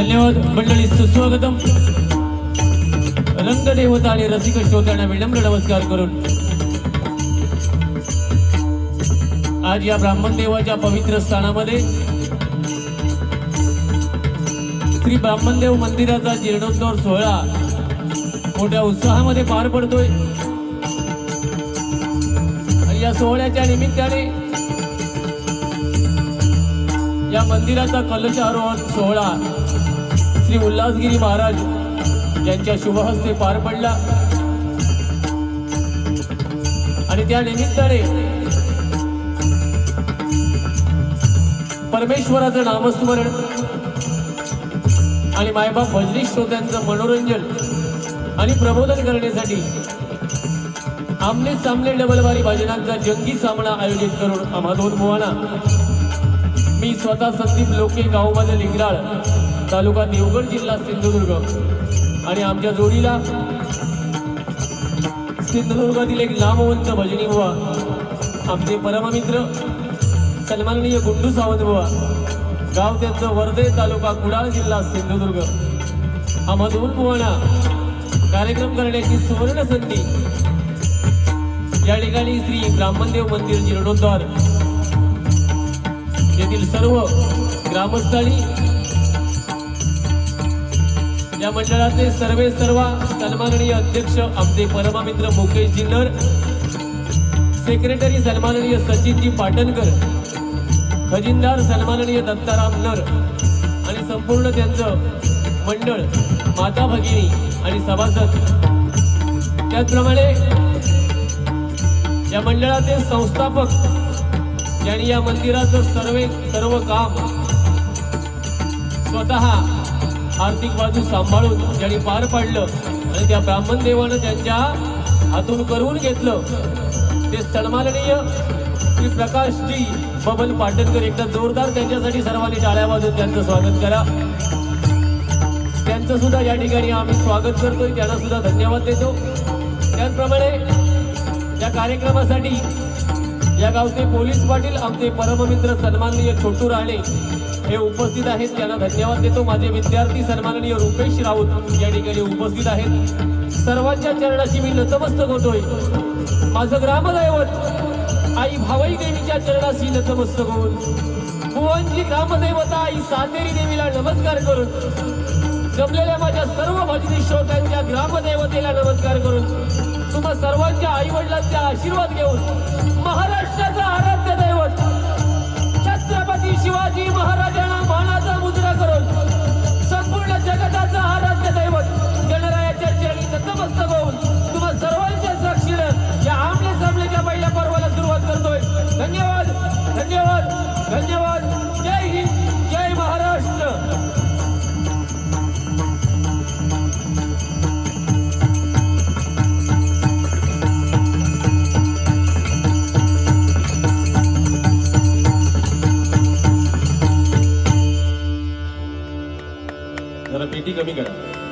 धन्यवाद मंडळी, सुस्वागतम. रंगदेवता आणि रसिक श्रोत्यांना विनम्र नमस्कार करून आज या ब्राह्मण देवाच्या पवित्र स्थानामध्ये श्री ब्राह्मणदेव मंदिराचा जीर्णोद्धार सोहळा मोठ्या उत्साहामध्ये पार पडतोय. आणि या सोहळ्याच्या निमित्ताने या मंदिराचा कलशारोहण सोहळा श्री उल्हासगिरी महाराज यांच्या शुभहस्ते पार पडला. आणि त्या निमित्ताने परमेश्वराचं नामस्मरण आणि मायबाप भजनी श्रोत्यांचं मनोरंजन आणि प्रबोधन करण्यासाठी आमने सामने डबलबारी भजनांचा जंगी सामना आयोजित करून आम्हा दोन मुवांना मी स्वतः संदीप लोके गावमध्ये लिंगराळ तालुका देवगड जिल्हा सिंधुदुर्ग आणि आमच्या जोडीला सिंधुदुर्गातील एक नामवंत भजनी बुवा आमचे परममित्र सन्माननीय गुंडू सावंत बुवा, गाव त्यांचं वर्धे तालुका कुडाळ जिल्हा सिंधुदुर्ग. आम्हा दोन बुवांना कार्यक्रम करण्याची सुवर्ण संधी या ठिकाणी श्री ब्राह्मणदेव मंदिर जीर्णोद्धार येथील सर्व ग्रामस्थांनी, या मंडळाचे सर्व सन्माननीय अध्यक्ष आमचे परममित्र मुकेश जिन्नर, सेक्रेटरी सन्माननीय सचिनजी पाटणकर, खजिनदार सन्माननीय दत्ताराम नर आणि संपूर्ण त्यांचं मंडळ, माता भगिनी आणि सभासद, त्याचप्रमाणे या मंडळाचे संस्थापक ज्यांनी या मंदिराचं सर्व काम स्वतः आर्थिक बाजू सांभाळून ज्यांनी पार पाडलं आणि त्या ब्राह्मण देवानं त्यांच्या हातून करून घेतलं ते सन्माननीय श्री प्रकाशजी बबन पाटणकर. एकदा जोरदार त्यांच्यासाठी सर्वांनी टाळ्या वाजवून त्यांचं स्वागत करा. त्यांचं सुद्धा या ठिकाणी आम्ही स्वागत करतोय, त्यांना सुद्धा धन्यवाद देतो. त्याचप्रमाणे या कार्यक्रमासाठी या गावचे पोलीस पाटील आमचे परममित्र सन्माननीय छोटू राणे हे उपस्थित आहेत, त्यांना धन्यवाद देतो. माझे विद्यार्थी सन्माननीय रुपेश राऊत या ठिकाणी उपस्थित आहेत. सर्वांच्या चरणाशी मी नतमस्तक होतोय. माझं ग्रामदैवत आई भावई देवीच्या चरणाशी नतमस्तक होऊन बुवांची ग्रामदैवता आई सातेरी देवीला नमस्कार करून जमलेल्या माझ्या सर्व भजनी श्रोत्यांच्या ग्रामदेवतेला नमस्कार करून तुम्हा सर्वांच्या आई वडिलांचा आशीर्वाद घेऊन महाराष्ट्राचा आराध्य दैवत छत्रपती शिवाजी महाराजांना मानाचा मुद्रा करून संपूर्ण जगताचा आराध्य दैवत गणरायाच्या चरणी नतमस्तक होऊन तुम्हा सर्वांच्या साक्षीनं या आमले सामनेच्या पहिल्या पर्वाला सुरुवात करतोय. धन्यवाद, धन्यवाद, धन्यवाद. जय हिंद, जय महाराष्ट्र. जरा पेटी कमी करा.